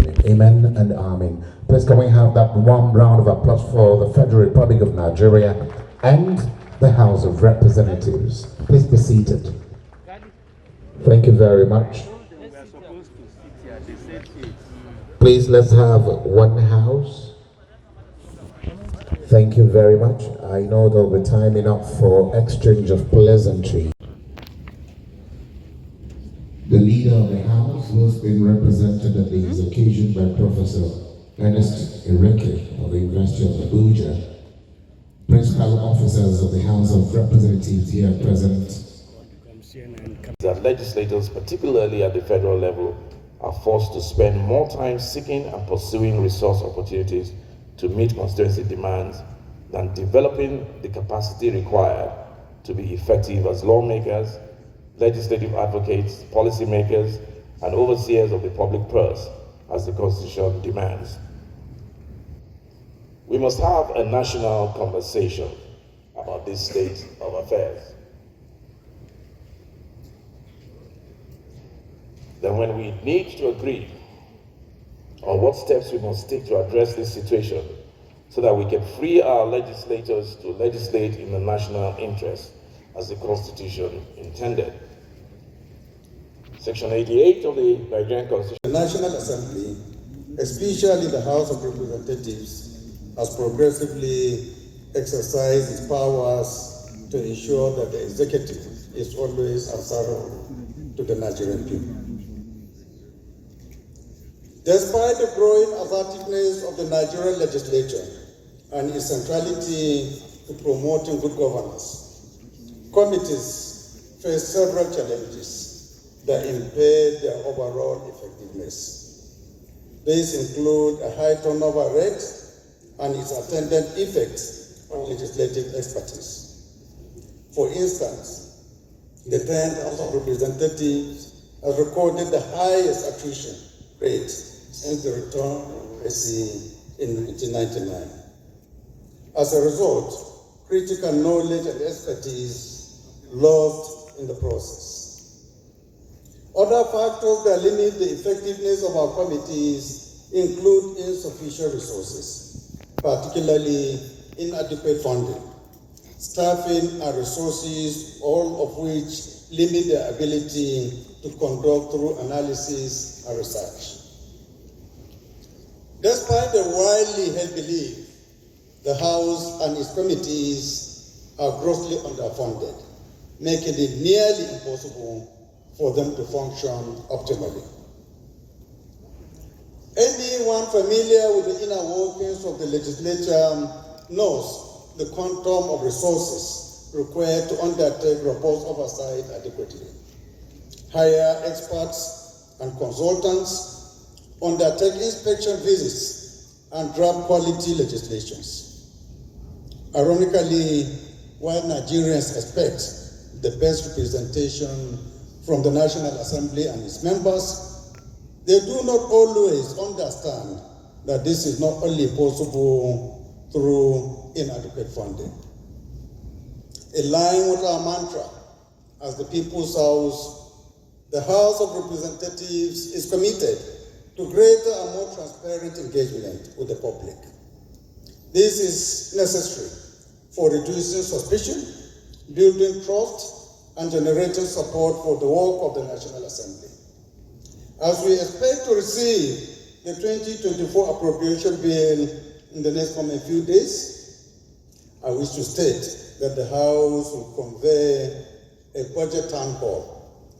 evening. Amen and amen. Please can we have that warm round of applause for the Federal Republic of Nigeria and the House of Representatives. Please be seated. Thank you very much. Please, let's have one house. Thank you very much. I know there'll be time enough for exchange of pleasantry. The leader of the house who has been represented at this occasion by Professor Ernest Ireke of the University of Abuja, principal officers of the House of Representatives here present. That legislators, particularly at the federal level, are forced to spend more time seeking and pursuing resource opportunities to meet constituency demands than developing the capacity required to be effective as lawmakers, legislative advocates, policymakers, and overseers of the public purse as the Constitution demands. We must have a national conversation about this state of affairs. Then when we need to agree on what steps we must take to address this situation so that we can free our legislators to legislate in the national interest as the Constitution intended. Section 88 of the Nigerian Constitution. The National Assembly, especially the House of Representatives, has progressively exercised its powers to ensure that the executive is always answerable to the Nigerian people. Despite the growing assertiveness of the Nigerian legislature and its centrality to promoting good governance, committees face several challenges that impair their overall effectiveness. These include a high turnover rate and its attendant effects on legislative expertise. For instance, the 10th House of Representatives has recorded the highest attrition rate since the return of democracy in 1999. As a result, critical knowledge and expertise lost in the process. Other factors that limit the effectiveness of our committees include insufficient resources, particularly inadequate funding, staffing and resources, all of which limit their ability to conduct thorough analysis and research. Despite the widely held belief, the House and its committees are grossly underfunded, making it nearly impossible for them to function optimally. Anyone familiar with the inner workings of the legislature knows the quantum of resources required to undertake robust oversight adequately. Hire experts and consultants, undertake inspection visits, and draft quality legislations. Ironically, while Nigerians expect the best representation from the National Assembly and its members, they do not always understand that this is not only possible through inadequate funding. In line with our mantra, as the People's House, the House of Representatives is committed to greater and more transparent engagement with the public. This is necessary for reducing suspicion, building trust, and generating support for the work of the National Assembly. As we expect to receive the 2024 appropriation bill in the next coming few days, I wish to state that the House will convene a budget town hall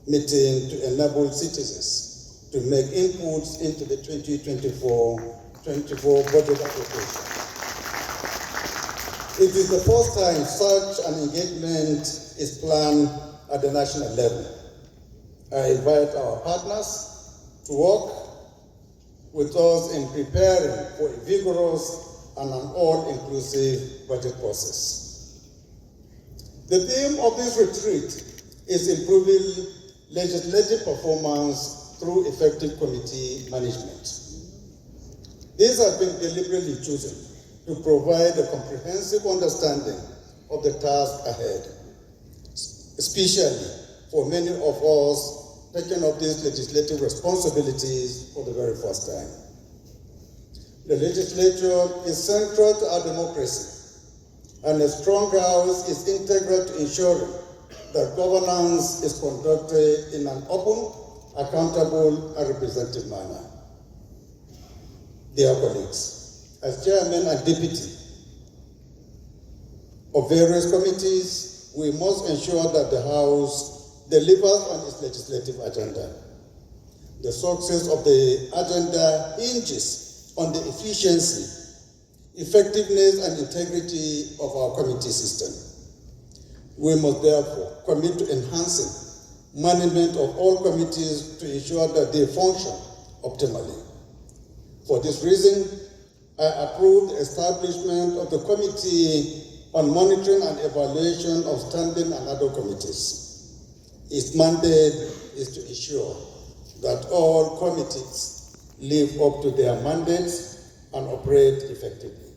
meeting to enable citizens to make inputs into the 2024 budget application. It is the first time such an engagement is planned at the national level. I invite our partners to work with us in preparing for a vigorous and an all-inclusive budget process. The theme of this retreat is improving legislative performance through effective committee management. This has been deliberately chosen to provide a comprehensive understanding of the task ahead, especially for many of us taking up these legislative responsibilities for the very first time. The legislature is central to our democracy, and a strong house is integral to ensuring that governance is conducted in an open, accountable, and representative manner. Dear colleagues, as chairman and deputy of various committees, we must ensure that the House delivers on its legislative agenda. The success of the agenda hinges on the efficiency, effectiveness, and integrity of our committee system. We must therefore commit to enhancing management of all committees to ensure that they function optimally. For this reason, I approve the establishment of the Committee on Monitoring and Evaluation of Standing and Other Committees. Its mandate is to ensure that all committees live up to their mandates and operate effectively.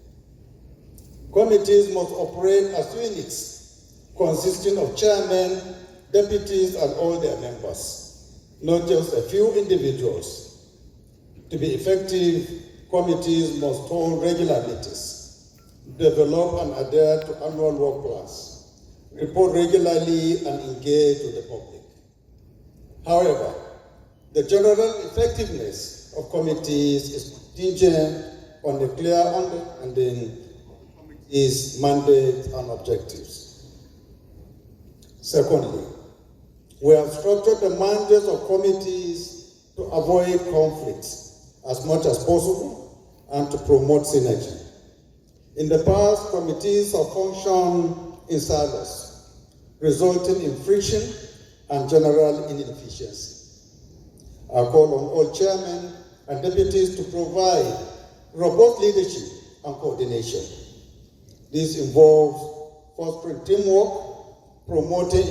Committees must operate as units consisting of chairmen, deputies, and all their members, not just a few individuals. To be effective, committees must hold regular meetings, develop and adhere to annual work plans, report regularly, and engage with the public. However, the general effectiveness of committees is contingent on the clear understanding of committees' mandate and objectives. Secondly, we have structured the mandates of committees to avoid conflicts as much as possible and to promote synergy. In the past, committees have functioned in silos, resulting in friction and general inefficiency. I call on all chairmen and deputies to provide robust leadership and coordination. This involves fostering teamwork, promoting